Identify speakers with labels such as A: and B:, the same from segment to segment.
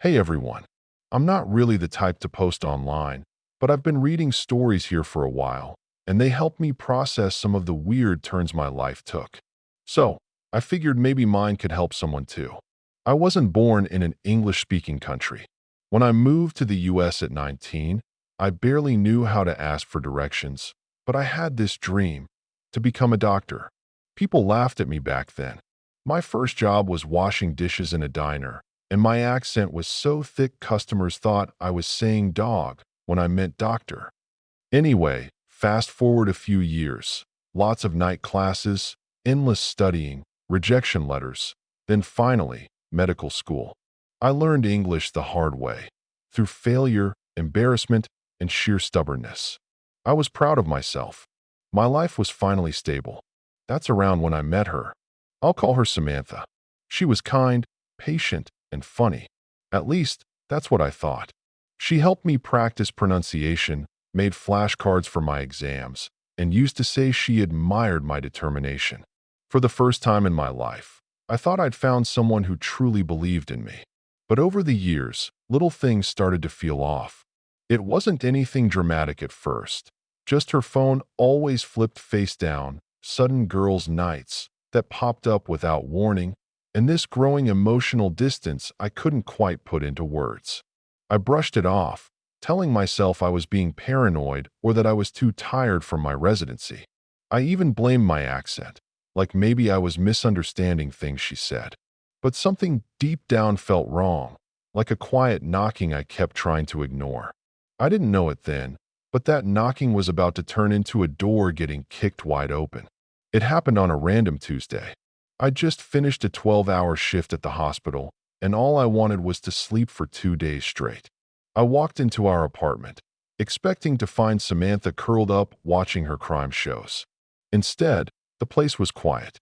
A: Hey everyone. I'm not really the type to post online, but I've been reading stories here for a while, and they help me process some of the weird turns my life took. So, I figured maybe mine could help someone too. I wasn't born in an English-speaking country. When I moved to the US at 19, I barely knew how to ask for directions, but I had this dream to become a doctor. People laughed at me back then. My first job was washing dishes in a diner, and my accent was so thick customers thought I was saying dog when I meant doctor. Anyway, fast forward a few years, lots of night classes, endless studying, rejection letters, then finally, medical school. I learned English the hard way, through failure, embarrassment, and sheer stubbornness. I was proud of myself. My life was finally stable. That's around when I met her. I'll call her Samantha. She was kind, patient, and funny. At least, that's what I thought. She helped me practice pronunciation, made flashcards for my exams, and used to say she admired my determination. For the first time in my life, I thought I'd found someone who truly believed in me. But over the years, little things started to feel off. It wasn't anything dramatic at first. Just her phone always flipped face down, sudden girls' nights that popped up without warning, and this growing emotional distance I couldn't quite put into words. I brushed it off, telling myself I was being paranoid or that I was too tired from my residency. I even blamed my accent, like maybe I was misunderstanding things she said. But something deep down felt wrong, like a quiet knocking I kept trying to ignore. I didn't know it then, but that knocking was about to turn into a door getting kicked wide open. It happened on a random Tuesday. I just finished a 12-hour shift at the hospital, and all I wanted was to sleep for 2 days straight. I walked into our apartment, expecting to find Samantha curled up watching her crime shows. Instead, the place was quiet.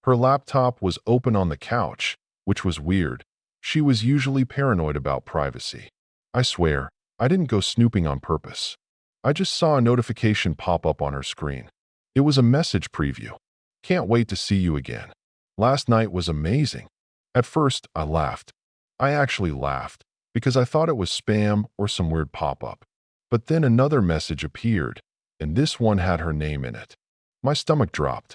A: Her laptop was open on the couch, which was weird. She was usually paranoid about privacy. I swear, I didn't go snooping on purpose. I just saw a notification pop up on her screen. It was a message preview. Can't wait to see you again. Last night was amazing. At first, I laughed. I actually laughed because I thought it was spam or some weird pop-up. But then another message appeared, and this one had her name in it. My stomach dropped.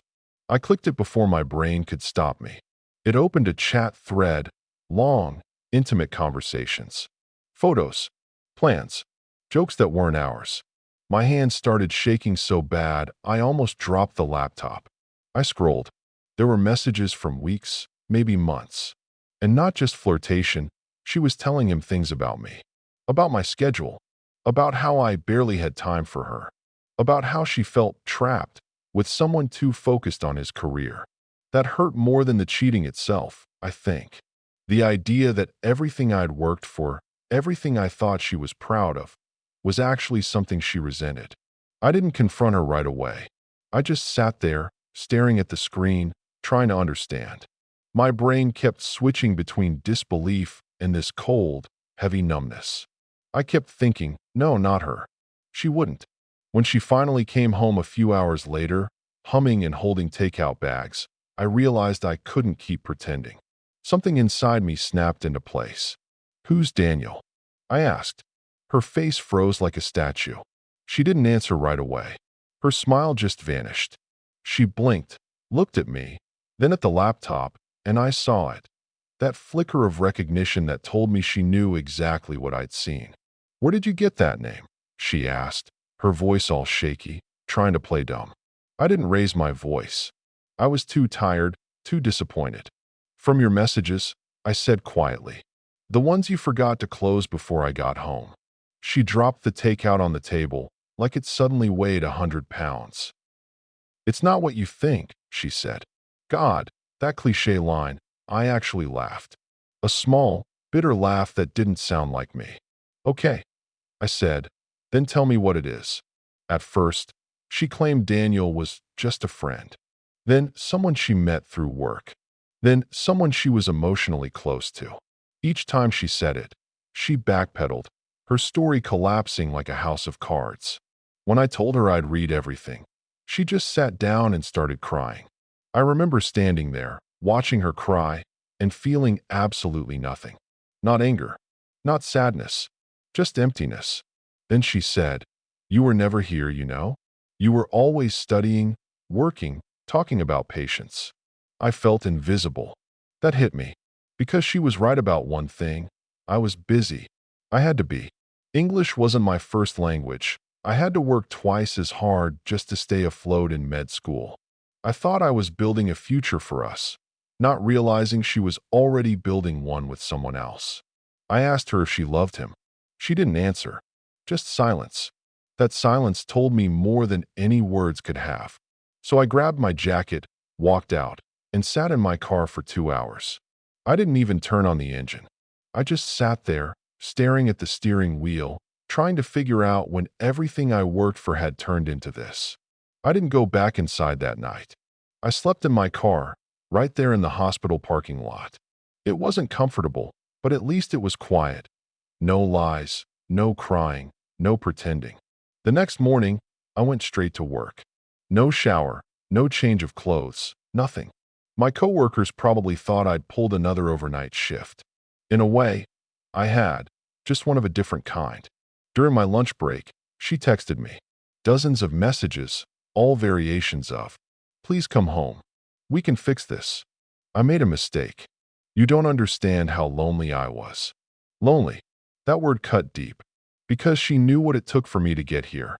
A: I clicked it before my brain could stop me. It opened a chat thread, long, intimate conversations. Photos, plans, jokes that weren't ours. My hands started shaking so bad, I almost dropped the laptop. I scrolled. There were messages from weeks, maybe months. And not just flirtation, she was telling him things about me. About my schedule. About how I barely had time for her. About how she felt trapped with someone too focused on his career. That hurt more than the cheating itself, I think. The idea that everything I'd worked for, everything I thought she was proud of, was actually something she resented. I didn't confront her right away. I just sat there, staring at the screen, trying to understand. My brain kept switching between disbelief and this cold, heavy numbness. I kept thinking, no, not her. She wouldn't. When she finally came home a few hours later, humming and holding takeout bags, I realized I couldn't keep pretending. Something inside me snapped into place. Who's Daniel? I asked. Her face froze like a statue. She didn't answer right away. Her smile just vanished. She blinked, looked at me, then at the laptop, and I saw it. That flicker of recognition that told me she knew exactly what I'd seen. Where did you get that name? She asked, her voice all shaky, trying to play dumb. I didn't raise my voice. I was too tired, too disappointed. From your messages, I said quietly. The ones you forgot to close before I got home. She dropped the takeout on the table, like it suddenly weighed 100 pounds. It's not what you think, she said. God, that cliché line, I actually laughed. A small, bitter laugh that didn't sound like me. Okay, I said, then tell me what it is. At first, she claimed Daniel was just a friend. Then someone she met through work. Then someone she was emotionally close to. Each time she said it, she backpedaled, her story collapsing like a house of cards. When I told her I'd read everything, she just sat down and started crying. I remember standing there, watching her cry, and feeling absolutely nothing. Not anger, not sadness, just emptiness. Then she said, "You were never here, you know? You were always studying, working, talking about patience." I felt invisible. That hit me. Because she was right about one thing. I was busy. I had to be. English wasn't my first language. I had to work twice as hard just to stay afloat in med school. I thought I was building a future for us, not realizing she was already building one with someone else. I asked her if she loved him. She didn't answer. Just silence. That silence told me more than any words could have. So I grabbed my jacket, walked out, and sat in my car for 2 hours. I didn't even turn on the engine. I just sat there, staring at the steering wheel, trying to figure out when everything I worked for had turned into this. I didn't go back inside that night. I slept in my car, right there in the hospital parking lot. It wasn't comfortable, but at least it was quiet. No lies, no crying, no pretending. The next morning, I went straight to work. No shower, no change of clothes, nothing. My coworkers probably thought I'd pulled another overnight shift. In a way, I had, just one of a different kind. During my lunch break, she texted me. Dozens of messages, all variations of, "Please come home. We can fix this. I made a mistake. You don't understand how lonely I was." Lonely. That word cut deep. Because she knew what it took for me to get here.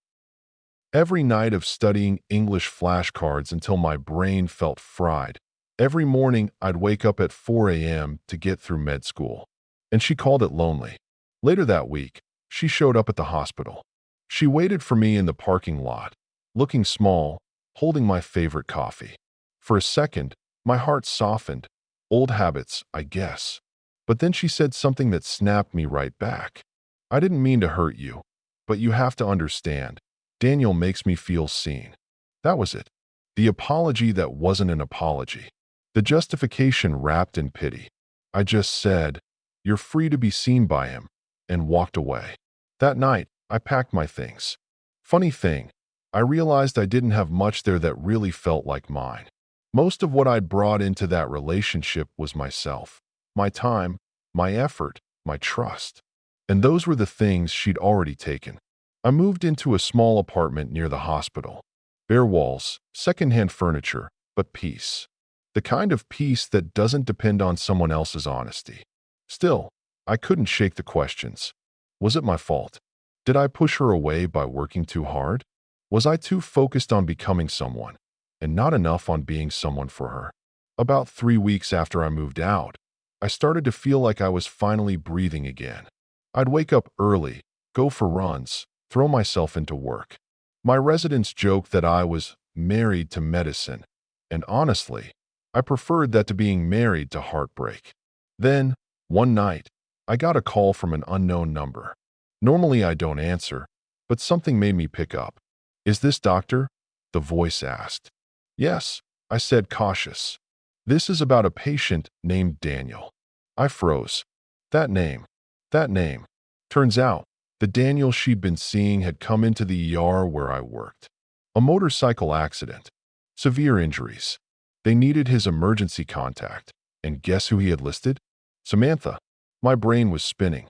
A: Every night of studying English flashcards until my brain felt fried. Every morning, I'd wake up at 4 a.m. to get through med school. And she called it lonely. Later that week, she showed up at the hospital. She waited for me in the parking lot, looking small, holding my favorite coffee. For a second, my heart softened. Old habits, I guess. But then she said something that snapped me right back. "I didn't mean to hurt you, but you have to understand. Daniel makes me feel seen." That was it. The apology that wasn't an apology. The justification wrapped in pity. I just said, "You're free to be seen by him," and walked away. That night, I packed my things. Funny thing, I realized I didn't have much there that really felt like mine. Most of what I'd brought into that relationship was myself. My time, my effort, my trust. And those were the things she'd already taken. I moved into a small apartment near the hospital. Bare walls, secondhand furniture, but peace. The kind of peace that doesn't depend on someone else's honesty. Still, I couldn't shake the questions. Was it my fault? Did I push her away by working too hard? Was I too focused on becoming someone, and not enough on being someone for her? About 3 weeks after I moved out, I started to feel like I was finally breathing again. I'd wake up early, go for runs, throw myself into work. My residents joked that I was married to medicine, and honestly, I preferred that to being married to heartbreak. Then, one night, I got a call from an unknown number. Normally I don't answer, but something made me pick up. "Is this doctor?" the voice asked. "Yes," I said, cautious. "This is about a patient named Daniel." I froze. That name. That name. Turns out, the Daniel she'd been seeing had come into the ER where I worked. A motorcycle accident. Severe injuries. They needed his emergency contact. And guess who he had listed? Samantha. My brain was spinning.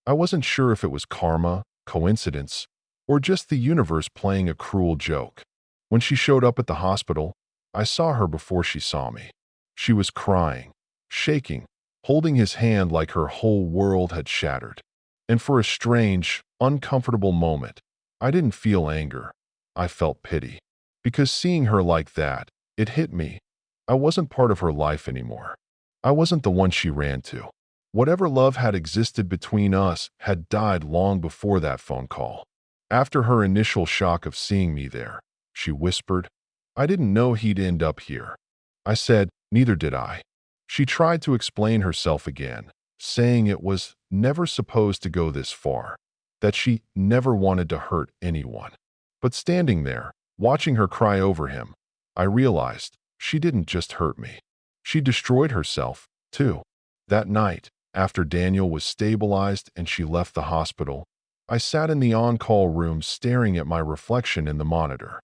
A: I wasn't sure if it was karma, coincidence, or just the universe playing a cruel joke. When she showed up at the hospital, I saw her before she saw me. She was crying, shaking, holding his hand like her whole world had shattered. And for a strange, uncomfortable moment, I didn't feel anger. I felt pity. Because seeing her like that, it hit me. I wasn't part of her life anymore. I wasn't the one she ran to. Whatever love had existed between us had died long before that phone call. After her initial shock of seeing me there, she whispered, "I didn't know he'd end up here." I said, "Neither did I." She tried to explain herself again, saying it was never supposed to go this far, that she never wanted to hurt anyone. But standing there, watching her cry over him, I realized she didn't just hurt me. She destroyed herself, too. That night, after Daniel was stabilized and she left the hospital, I sat in the on-call room staring at my reflection in the monitor.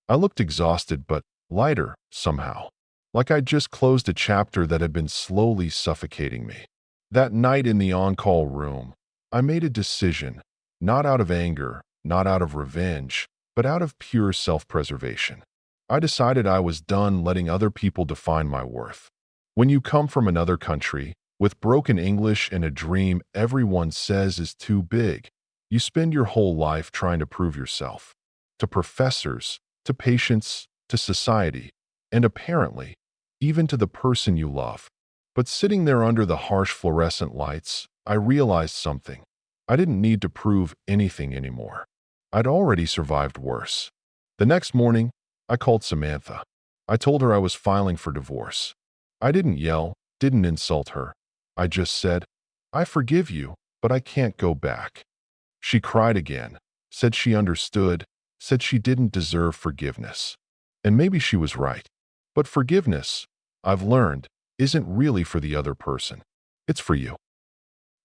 A: I looked exhausted but lighter, somehow, like I'd just closed a chapter that had been slowly suffocating me. That night in the on-call room, I made a decision, not out of anger, not out of revenge, but out of pure self-preservation. I decided I was done letting other people define my worth. When you come from another country, with broken English and a dream everyone says is too big, you spend your whole life trying to prove yourself. To professors, to patients, to society, and apparently, even to the person you love. But sitting there under the harsh fluorescent lights, I realized something. I didn't need to prove anything anymore. I'd already survived worse. The next morning, I called Samantha. I told her I was filing for divorce. I didn't yell, didn't insult her. I just said, I forgive you, but I can't go back. She cried again, said she understood, said she didn't deserve forgiveness. And maybe she was right. But forgiveness, I've learned, isn't really for the other person. It's for you.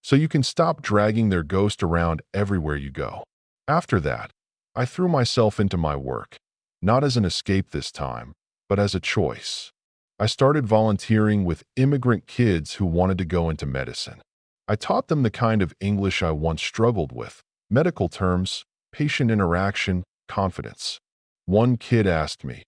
A: So you can stop dragging their ghost around everywhere you go. After that, I threw myself into my work, not as an escape this time, but as a choice. I started volunteering with immigrant kids who wanted to go into medicine. I taught them the kind of English I once struggled with, medical terms, patient interaction, confidence. One kid asked me,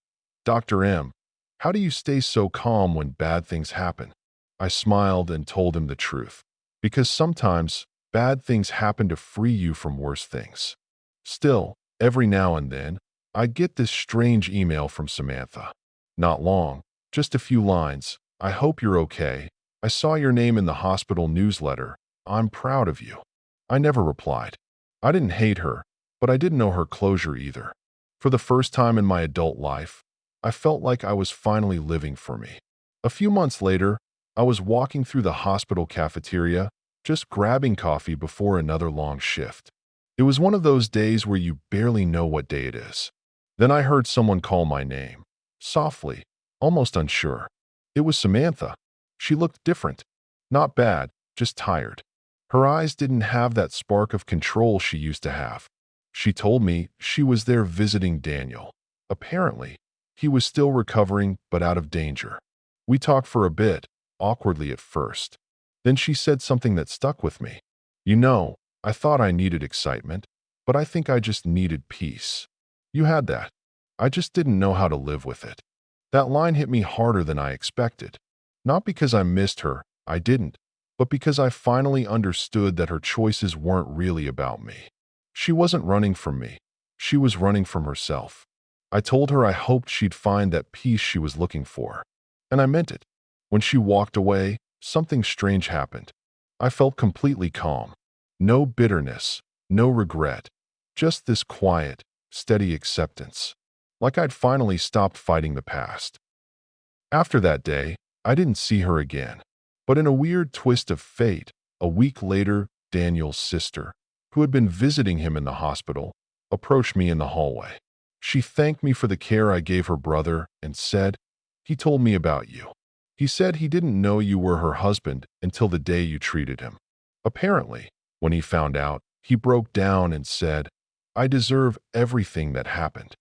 A: Dr. M, how do you stay so calm when bad things happen? I smiled and told him the truth. Because sometimes, bad things happen to free you from worse things. Still, every now and then, I get this strange email from Samantha. Not long, just a few lines. I hope you're okay. I saw your name in the hospital newsletter. I'm proud of you. I never replied. I didn't hate her, but I didn't know her closure either. For the first time in my adult life, I felt like I was finally living for me. A few months later, I was walking through the hospital cafeteria, just grabbing coffee before another long shift. It was one of those days where you barely know what day it is. Then I heard someone call my name, softly, almost unsure. It was Samantha. She looked different. Not bad, just tired. Her eyes didn't have that spark of control she used to have. She told me she was there visiting Daniel. Apparently, he was still recovering but out of danger. We talked for a bit, awkwardly at first. Then she said something that stuck with me. You know, I thought I needed excitement, but I think I just needed peace. You had that. I just didn't know how to live with it. That line hit me harder than I expected. Not because I missed her, I didn't, but because I finally understood that her choices weren't really about me. She wasn't running from me. She was running from herself. I told her I hoped she'd find that peace she was looking for. And I meant it. When she walked away, something strange happened. I felt completely calm. No bitterness, no regret. Just this quiet, steady acceptance. Like I'd finally stopped fighting the past. After that day, I didn't see her again. But in a weird twist of fate, a week later, Daniel's sister, who had been visiting him in the hospital, approached me in the hallway. She thanked me for the care I gave her brother and said, he told me about you. He said he didn't know you were her husband until the day you treated him. Apparently, when he found out, he broke down and said, I deserve everything that happened.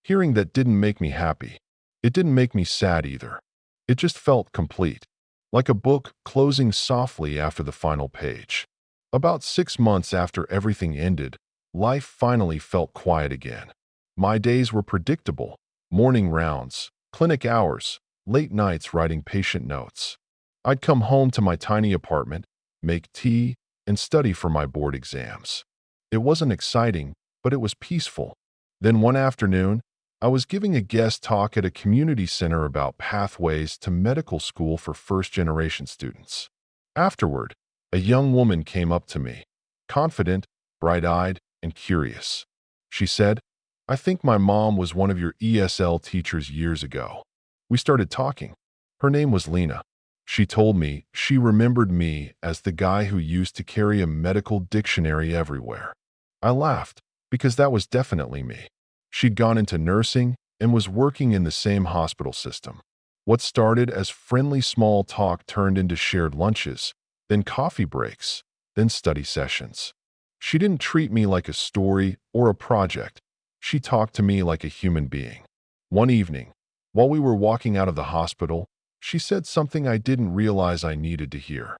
A: Hearing that didn't make me happy. It didn't make me sad either. It just felt complete, like a book closing softly after the final page. About 6 months after everything ended, life finally felt quiet again. My days were predictable: morning rounds, clinic hours, late nights writing patient notes. I'd come home to my tiny apartment, make tea, and study for my board exams. It wasn't exciting, but it was peaceful. Then one afternoon, I was giving a guest talk at a community center about pathways to medical school for first-generation students. Afterward, a young woman came up to me, confident, bright-eyed, and curious. She said, I think my mom was one of your ESL teachers years ago. We started talking. Her name was Lena. She told me she remembered me as the guy who used to carry a medical dictionary everywhere. I laughed, because that was definitely me. She'd gone into nursing and was working in the same hospital system. What started as friendly small talk turned into shared lunches, then coffee breaks, then study sessions. She didn't treat me like a story or a project. She talked to me like a human being. One evening, while we were walking out of the hospital, she said something I didn't realize I needed to hear.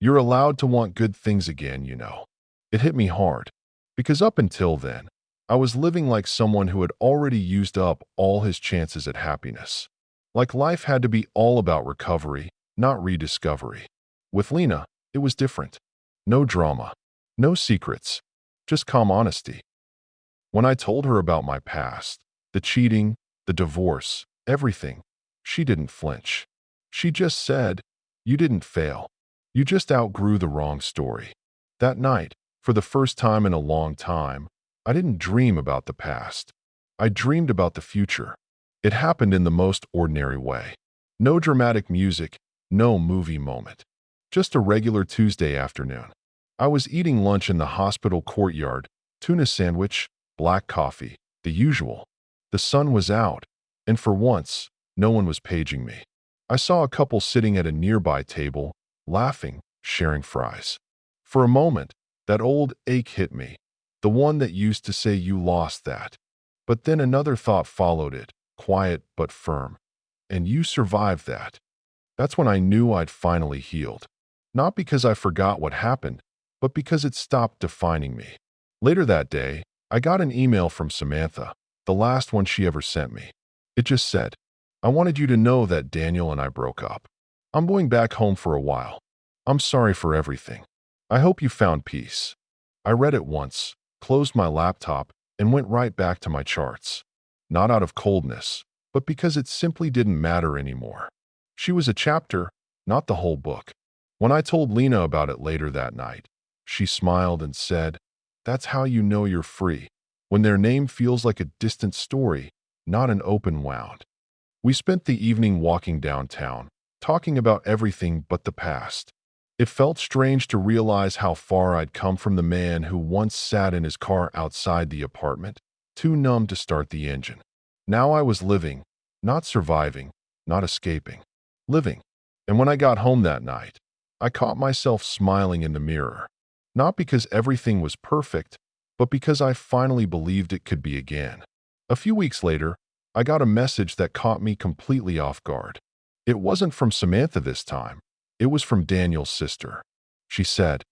A: You're allowed to want good things again, you know. It hit me hard, because up until then, I was living like someone who had already used up all his chances at happiness. Like life had to be all about recovery, not rediscovery. With Lena, it was different. No drama, no secrets, just calm honesty. When I told her about my past, the cheating, the divorce, everything, she didn't flinch. She just said, "You didn't fail. You just outgrew the wrong story." That night, for the first time in a long time, I didn't dream about the past. I dreamed about the future. It happened in the most ordinary way. No dramatic music, no movie moment. Just a regular Tuesday afternoon. I was eating lunch in the hospital courtyard, tuna sandwich, black coffee, the usual. The sun was out, and for once, no one was paging me. I saw a couple sitting at a nearby table, laughing, sharing fries. For a moment, that old ache hit me, the one that used to say you lost that. But then another thought followed it, quiet but firm. And you survived that. That's when I knew I'd finally healed. Not because I forgot what happened, but because it stopped defining me. Later that day, I got an email from Samantha, the last one she ever sent me. It just said, "I wanted you to know that Daniel and I broke up. I'm going back home for a while. I'm sorry for everything. I hope you found peace." I read it once, closed my laptop, and went right back to my charts. Not out of coldness, but because it simply didn't matter anymore. She was a chapter, not the whole book. When I told Lena about it later that night, she smiled and said, "That's how you know you're free, when their name feels like a distant story, not an open wound." We spent the evening walking downtown, talking about everything but the past. It felt strange to realize how far I'd come from the man who once sat in his car outside the apartment, too numb to start the engine. Now I was living, not surviving, not escaping. Living. And when I got home that night, I caught myself smiling in the mirror. Not because everything was perfect, but because I finally believed it could be again. A few weeks later, I got a message that caught me completely off guard. It wasn't from Samantha this time. It was from Daniel's sister. She said,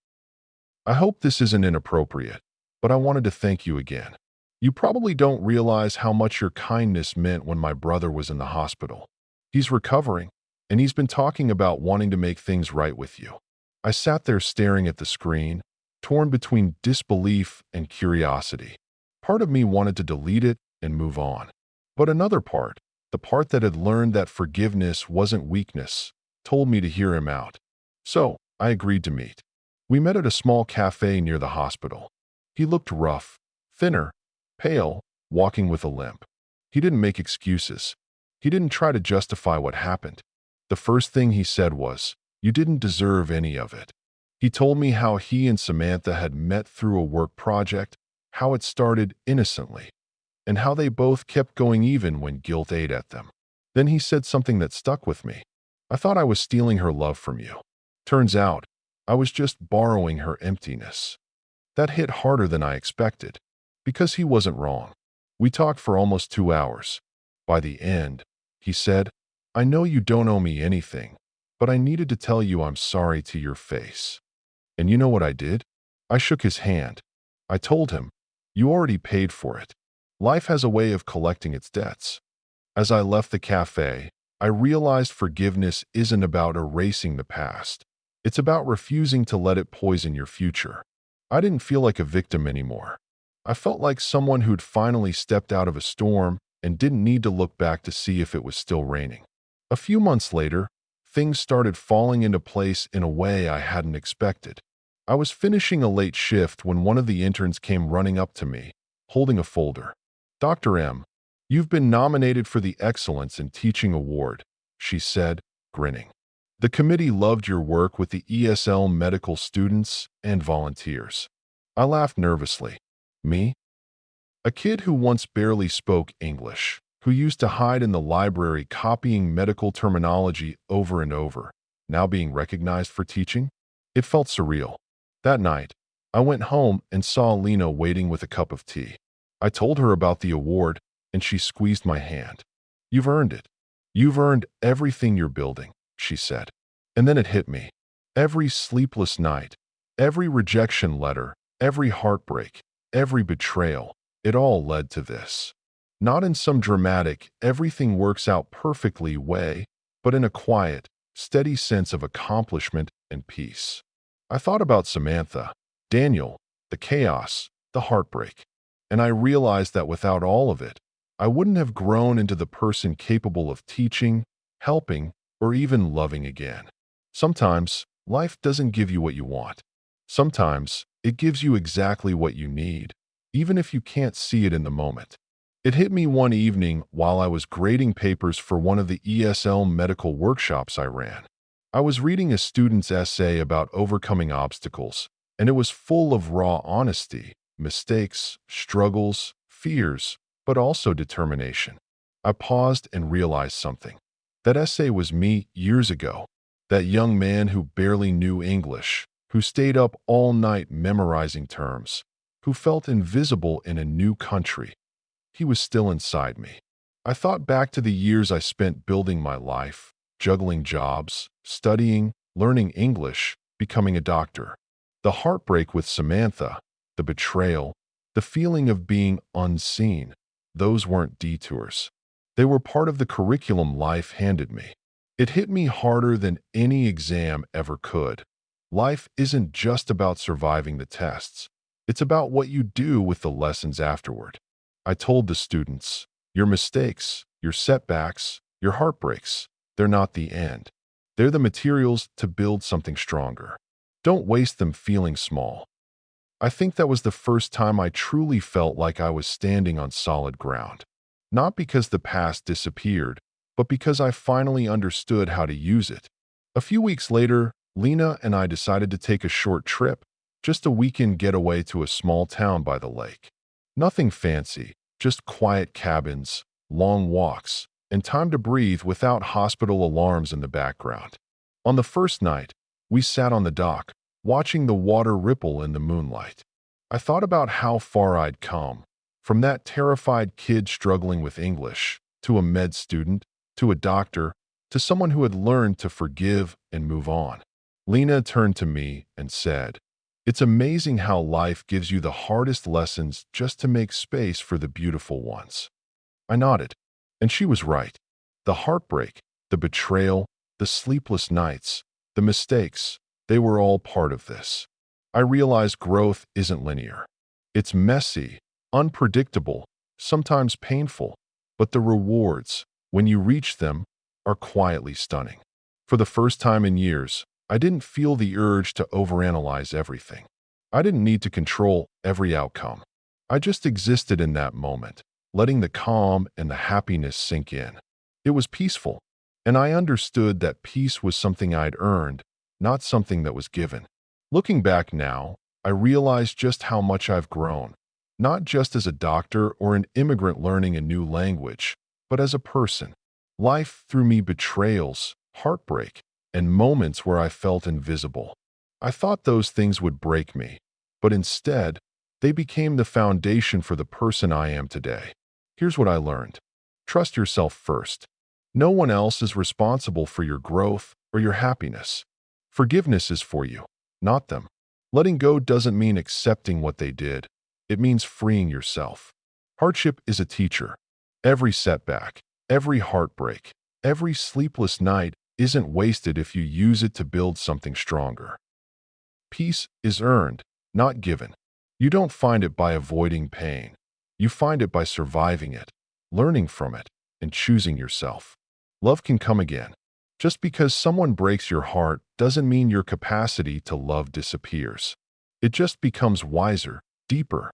A: "I hope this isn't inappropriate, but I wanted to thank you again. You probably don't realize how much your kindness meant when my brother was in the hospital. He's recovering, and he's been talking about wanting to make things right with you." I sat there staring at the screen, torn between disbelief and curiosity. Part of me wanted to delete it and move on. But another part, the part that had learned that forgiveness wasn't weakness, told me to hear him out. So, I agreed to meet. We met at a small cafe near the hospital. He looked rough, thinner, pale, walking with a limp. He didn't make excuses. He didn't try to justify what happened. The first thing he said was, "You didn't deserve any of it." He told me how he and Samantha had met through a work project, how it started innocently, and how they both kept going even when guilt ate at them. Then he said something that stuck with me. "I thought I was stealing her love from you. Turns out, I was just borrowing her emptiness." That hit harder than I expected, because he wasn't wrong. We talked for almost 2 hours. By the end, he said, "I know you don't owe me anything, but I needed to tell you I'm sorry to your face." And you know what I did? I shook his hand. I told him, "You already paid for it. Life has a way of collecting its debts." As I left the cafe, I realized forgiveness isn't about erasing the past. It's about refusing to let it poison your future. I didn't feel like a victim anymore. I felt like someone who'd finally stepped out of a storm and didn't need to look back to see if it was still raining. A few months later, things started falling into place in a way I hadn't expected. I was finishing a late shift when one of the interns came running up to me, holding a folder. "Dr. M, you've been nominated for the Excellence in Teaching Award," she said, grinning. "The committee loved your work with the ESL medical students and volunteers." I laughed nervously. Me? A kid who once barely spoke English, who used to hide in the library copying medical terminology over and over, now being recognized for teaching? It felt surreal. That night, I went home and saw Lena waiting with a cup of tea. I told her about the award, and she squeezed my hand. "You've earned it. You've earned everything you're building," she said. And then it hit me. Every sleepless night, every rejection letter, every heartbreak, every betrayal, it all led to this. Not in some dramatic, everything works out perfectly way, but in a quiet, steady sense of accomplishment and peace. I thought about Samantha, Daniel, the chaos, the heartbreak, and I realized that without all of it, I wouldn't have grown into the person capable of teaching, helping, or even loving again. Sometimes, life doesn't give you what you want. Sometimes, it gives you exactly what you need, even if you can't see it in the moment. It hit me one evening while I was grading papers for one of the ESL medical workshops I ran. I was reading a student's essay about overcoming obstacles, and it was full of raw honesty, mistakes, struggles, fears, but also determination. I paused and realized something. That essay was me years ago, that young man who barely knew English, who stayed up all night memorizing terms, who felt invisible in a new country. He was still inside me. I thought back to the years I spent building my life, juggling jobs, studying, learning English, becoming a doctor. The heartbreak with Samantha, the betrayal, the feeling of being unseen, those weren't detours. They were part of the curriculum life handed me. It hit me harder than any exam ever could. Life isn't just about surviving the tests. It's about what you do with the lessons afterward. I told the students, your mistakes, your setbacks, your heartbreaks, they're not the end. They're the materials to build something stronger. Don't waste them feeling small. I think that was the first time I truly felt like I was standing on solid ground. Not because the past disappeared, but because I finally understood how to use it. A few weeks later, Lena and I decided to take a short trip, just a weekend getaway to a small town by the lake. Nothing fancy, just quiet cabins, long walks, and time to breathe without hospital alarms in the background. On the first night, we sat on the dock, watching the water ripple in the moonlight. I thought about how far I'd come, from that terrified kid struggling with English, to a med student, to a doctor, to someone who had learned to forgive and move on. Lena turned to me and said, "It's amazing how life gives you the hardest lessons just to make space for the beautiful ones." I nodded, and she was right. The heartbreak, the betrayal, the sleepless nights, the mistakes, they were all part of this. I realized growth isn't linear. It's messy, unpredictable, sometimes painful, but the rewards, when you reach them, are quietly stunning. For the first time in years, I didn't feel the urge to overanalyze everything. I didn't need to control every outcome. I just existed in that moment, letting the calm and the happiness sink in. It was peaceful, and I understood that peace was something I'd earned, not something that was given. Looking back now, I realize just how much I've grown, not just as a doctor or an immigrant learning a new language, but as a person. Life threw me betrayals, heartbreak, and moments where I felt invisible. I thought those things would break me, but instead, they became the foundation for the person I am today. Here's what I learned. Trust yourself first. No one else is responsible for your growth or your happiness. Forgiveness is for you, not them. Letting go doesn't mean accepting what they did. It means freeing yourself. Hardship is a teacher. Every setback, every heartbreak, every sleepless night isn't wasted if you use it to build something stronger. Peace is earned, not given. You don't find it by avoiding pain. You find it by surviving it, learning from it, and choosing yourself. Love can come again. Just because someone breaks your heart doesn't mean your capacity to love disappears. It just becomes wiser, deeper.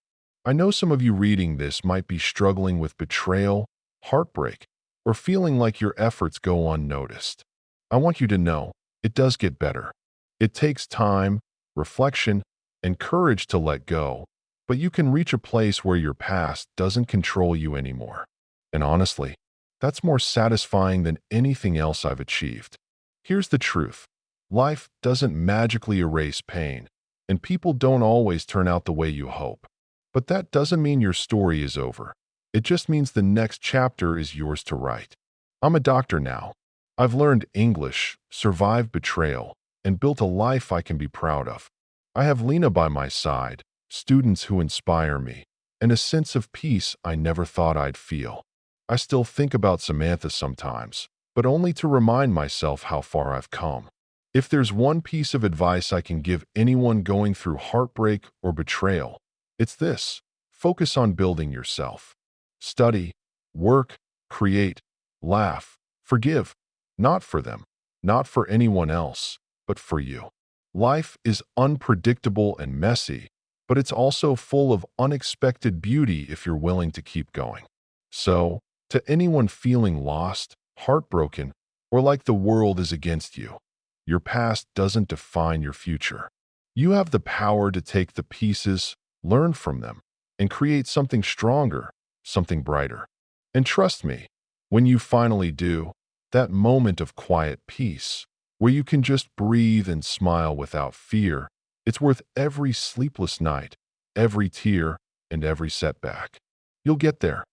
A: I know some of you reading this might be struggling with betrayal, heartbreak, or feeling like your efforts go unnoticed. I want you to know, it does get better. It takes time, reflection, and courage to let go, but you can reach a place where your past doesn't control you anymore. And honestly, that's more satisfying than anything else I've achieved. Here's the truth. Life doesn't magically erase pain, and people don't always turn out the way you hope. But that doesn't mean your story is over. It just means the next chapter is yours to write. I'm a doctor now. I've learned English, survived betrayal, and built a life I can be proud of. I have Lena by my side, students who inspire me, and a sense of peace I never thought I'd feel. I still think about Samantha sometimes, but only to remind myself how far I've come. If there's one piece of advice I can give anyone going through heartbreak or betrayal, it's this: focus on building yourself. Study, work, create, laugh, forgive, not for them, not for anyone else, but for you. Life is unpredictable and messy, but it's also full of unexpected beauty if you're willing to keep going. So, to anyone feeling lost, heartbroken, or like the world is against you, your past doesn't define your future. You have the power to take the pieces, learn from them, and create something stronger, something brighter. And trust me, when you finally do, that moment of quiet peace, where you can just breathe and smile without fear, it's worth every sleepless night, every tear, and every setback. You'll get there.